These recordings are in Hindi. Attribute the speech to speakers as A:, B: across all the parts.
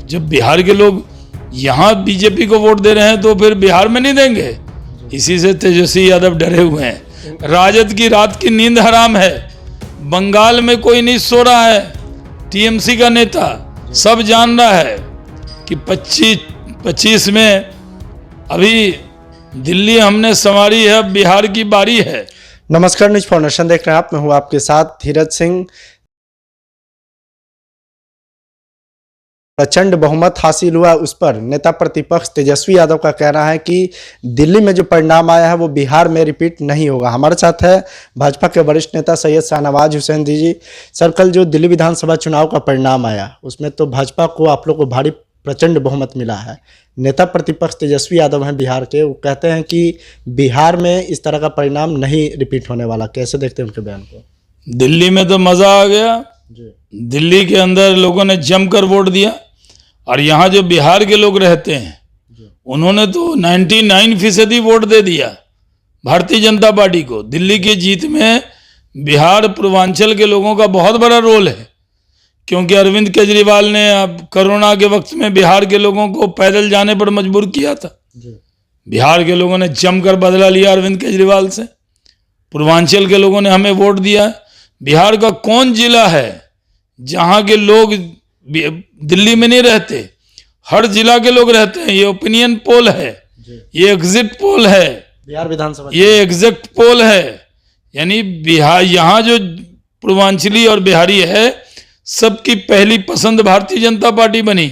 A: जब बिहार के लोग यहाँ बीजेपी को वोट दे रहे हैं तो फिर बिहार में नहीं देंगे। इसी से तेजस्वी यादव डरे हुए हैं। राजद की रात की नींद हराम है। बंगाल में कोई नहीं सो रहा है। टीएमसी का नेता सब जान रहा है कि 25 में अभी दिल्ली हमने संवारी है, अब बिहार की बारी है।
B: नमस्कार, न्यूज फाउंडेशन देख रहे हैं आप। मैं हूं आपके साथ धीरज सिंह। प्रचंड बहुमत हासिल हुआ, उस पर नेता प्रतिपक्ष तेजस्वी यादव का कहना है कि दिल्ली में जो परिणाम आया है वो बिहार में रिपीट नहीं होगा। हमारे साथ है भाजपा के वरिष्ठ नेता सैयद शाहनवाज हुसैन जी। सर, कल जो दिल्ली विधानसभा चुनाव का परिणाम आया उसमें तो भाजपा को आप लोग को भारी प्रचंड बहुमत मिला है। नेता प्रतिपक्ष तेजस्वी यादव हैं बिहार के, वो कहते हैं कि बिहार में इस तरह का परिणाम नहीं रिपीट होने वाला। कैसे देखते हैं उनके बयान को?
A: दिल्ली में तो मजा आ गया। दिल्ली के अंदर लोगों ने जमकर वोट दिया और यहाँ जो बिहार के लोग रहते हैं उन्होंने तो 99% वोट दे दिया भारतीय जनता पार्टी को। दिल्ली की जीत में बिहार पूर्वांचल के लोगों का बहुत बड़ा रोल है, क्योंकि अरविंद केजरीवाल ने अब कोरोना के वक्त में बिहार के लोगों को पैदल जाने पर मजबूर किया था। बिहार के लोगों ने जमकर बदला लिया अरविंद केजरीवाल से। पूर्वांचल के लोगों ने हमें वोट दिया। बिहार का कौन जिला है जहाँ के लोग दिल्ली में नहीं रहते? हर जिला के लोग रहते हैं। ये ओपिनियन पोल है, ये एग्जिट पोल है,
B: बिहार विधानसभा
A: ये एग्जिट पोल है। यानी बिहार, यहाँ जो पूर्वांचली और बिहारी है सबकी पहली पसंद भारतीय जनता पार्टी बनी।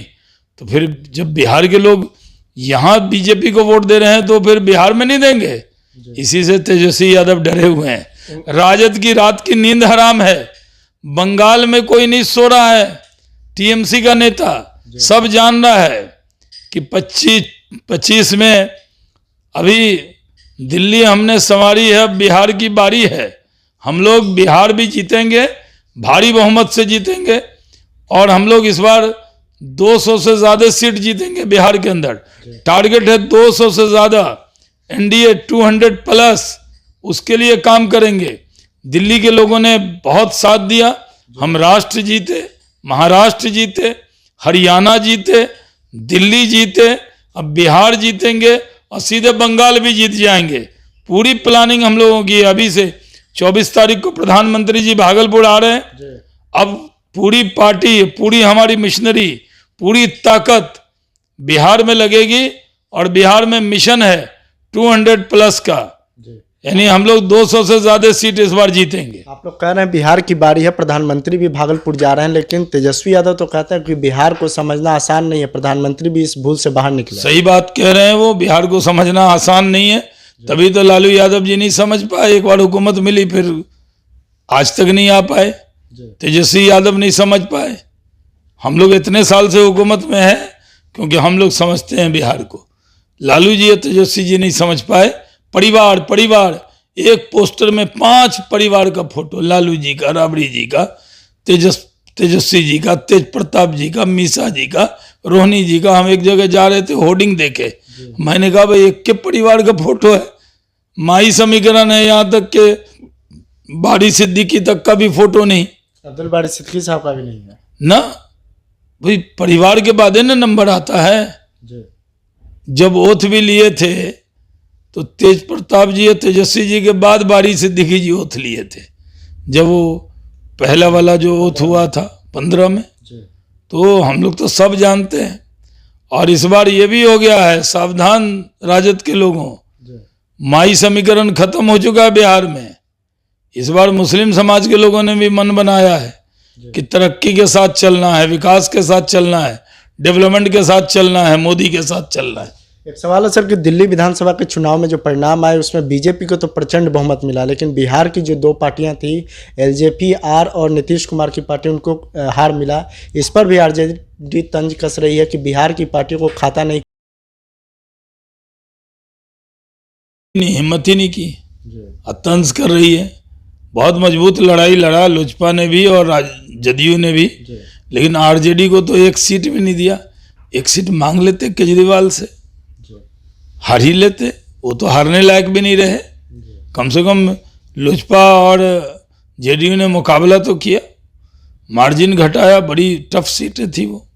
A: तो फिर जब बिहार के लोग यहाँ बीजेपी को वोट दे रहे हैं तो फिर बिहार में नहीं देंगे। इसी से तेजस्वी यादव डरे हुए हैं। राजद की रात की नींद हराम है। बंगाल में कोई नहीं सो रहा है। टीएमसी का नेता सब जान रहा है कि 25 में अभी दिल्ली हमने संवारी है, अब बिहार की बारी है। हम लोग बिहार भी जीतेंगे, भारी बहुमत से जीतेंगे, और हम लोग इस बार 200 से ज्यादा सीट जीतेंगे बिहार के अंदर। टारगेट है 200 से ज्यादा, एनडीए 200+, उसके लिए काम करेंगे। दिल्ली के लोगों ने बहुत साथ दिया। हम राष्ट्र जीते, महाराष्ट्र जीते, हरियाणा जीते, दिल्ली जीते, अब बिहार जीतेंगे और सीधे बंगाल भी जीत जाएंगे। पूरी प्लानिंग हम लोगों की है। अभी से 24 तारीख को प्रधानमंत्री जी भागलपुर आ रहे हैं। अब पूरी पार्टी, पूरी हमारी मिशनरी, पूरी ताकत बिहार में लगेगी और बिहार में मिशन है 200+ का। यानी हम लोग 200 से ज्यादा सीट इस बार जीतेंगे।
B: आप लोग कह रहे हैं बिहार की बारी है, प्रधानमंत्री भी भागलपुर जा रहे हैं, लेकिन तेजस्वी यादव तो कहते हैं कि बिहार को समझना आसान नहीं है। प्रधानमंत्री भी इस भूल से बाहर निकले।
A: सही बात कह रहे हैं वो। बिहार को समझना आसान नहीं है, तभी तो लालू यादव जी नहीं समझ पाए। एक बार हुकूमत मिली फिर आज तक नहीं आ पाए। तेजस्वी यादव नहीं समझ पाए। हम लोग इतने साल से हुकूमत में है क्योंकि हम लोग समझते हैं बिहार को। लालू जी या तेजस्वी जी नहीं समझ पाए। परिवार एक पोस्टर में 5 परिवार का फोटो, लालू जी का, राबड़ी जी का, तेजस्वी जी का, तेज प्रताप जी का, मीसा जी का, रोहिणी जी का। हम एक जगह जा रहे थे, होर्डिंग देखे, मैंने कहा भाई एक के परिवार का फोटो है। माई समीकरण है, यहाँ तक के बारी सिद्दीकी तक का भी फोटो नहीं,
B: अब्दुल बारी सिद्दीकी साहब का भी नहीं है
A: ना। भाई परिवार के बाद है ना नंबर आता है। जब ओथ भी लिए थे तो तेज प्रताप जी या तेजस्वी जी के बाद बारी सिद्दीकी जी ओथ लिए थे। जब वो पहला वाला जो ओथ हुआ था 15 में, तो हम लोग तो सब जानते हैं। और इस बार ये भी हो गया है, सावधान राजद के लोगों, माई समीकरण खत्म हो चुका है बिहार में। इस बार मुस्लिम समाज के लोगों ने भी मन बनाया है कि तरक्की के साथ चलना है, विकास के साथ चलना है, डेवलपमेंट के साथ चलना है, मोदी के साथ चलना है।
B: एक सवाल है सर कि दिल्ली विधानसभा के चुनाव में जो परिणाम आए उसमें बीजेपी को तो प्रचंड बहुमत मिला, लेकिन बिहार की जो 2 पार्टियां थी, एलजेपी आर और नीतीश कुमार की पार्टी, उनको हार मिला। इस पर भी आरजेडी तंज कस रही है कि बिहार की पार्टी को खाता नहीं,
A: हिम्मत ही नहीं की, तंज कर रही है। बहुत मजबूत लड़ाई लड़ा लोजपा ने भी और जदयू ने भी, लेकिन आरजेडी को तो 1 सीट भी नहीं दिया। 1 सीट मांग लेते केजरीवाल से, हार ही लेते। वो तो हारने लायक भी नहीं रहे। कम से कम लोजपा और जेडीयू ने मुकाबला तो किया, मार्जिन घटाया, बड़ी टफ सीटें थी वो।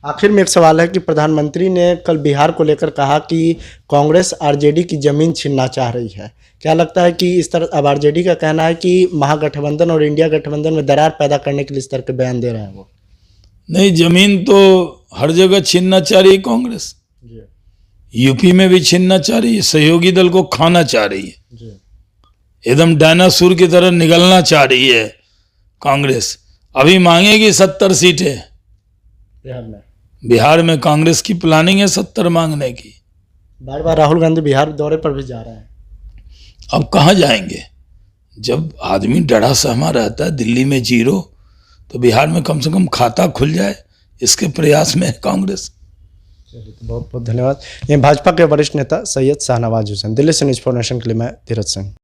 B: आखिर में एक सवाल है कि प्रधानमंत्री ने कल बिहार को लेकर कहा कि कांग्रेस आरजेडी की जमीन छीनना चाह रही है। क्या लगता है कि इस तरह अब आरजेडी का कहना है कि महागठबंधन और इंडिया गठबंधन में दरार पैदा करने के लिए इस तरह के बयान दे रहे हैं वो?
A: नहीं, जमीन तो हर जगह छीनना चाह रही है कांग्रेस। यूपी में भी छीनना चाह रही है, सहयोगी दल को खाना चाह रही है, एकदम डायनासोर की तरह निगलना चाह रही है कांग्रेस। अभी मांगेगी 70 सीटें बिहार में। कांग्रेस की प्लानिंग है 70 मांगने की।
B: बार बार राहुल गांधी बिहार दौरे पर भी जा रहे हैं।
A: अब कहाँ जाएंगे? जब आदमी डरा सहमा रहता है, दिल्ली में 0, तो बिहार में कम से कम खाता खुल जाए, इसके प्रयास में है कांग्रेस।
B: चलिए, तो बहुत बहुत धन्यवाद। ये भाजपा के वरिष्ठ नेता सैयद शाहनवाज हुसैन। दिल्ली से न्यूज़ फॉर नेशन के लिए मैं धीरज सिंह।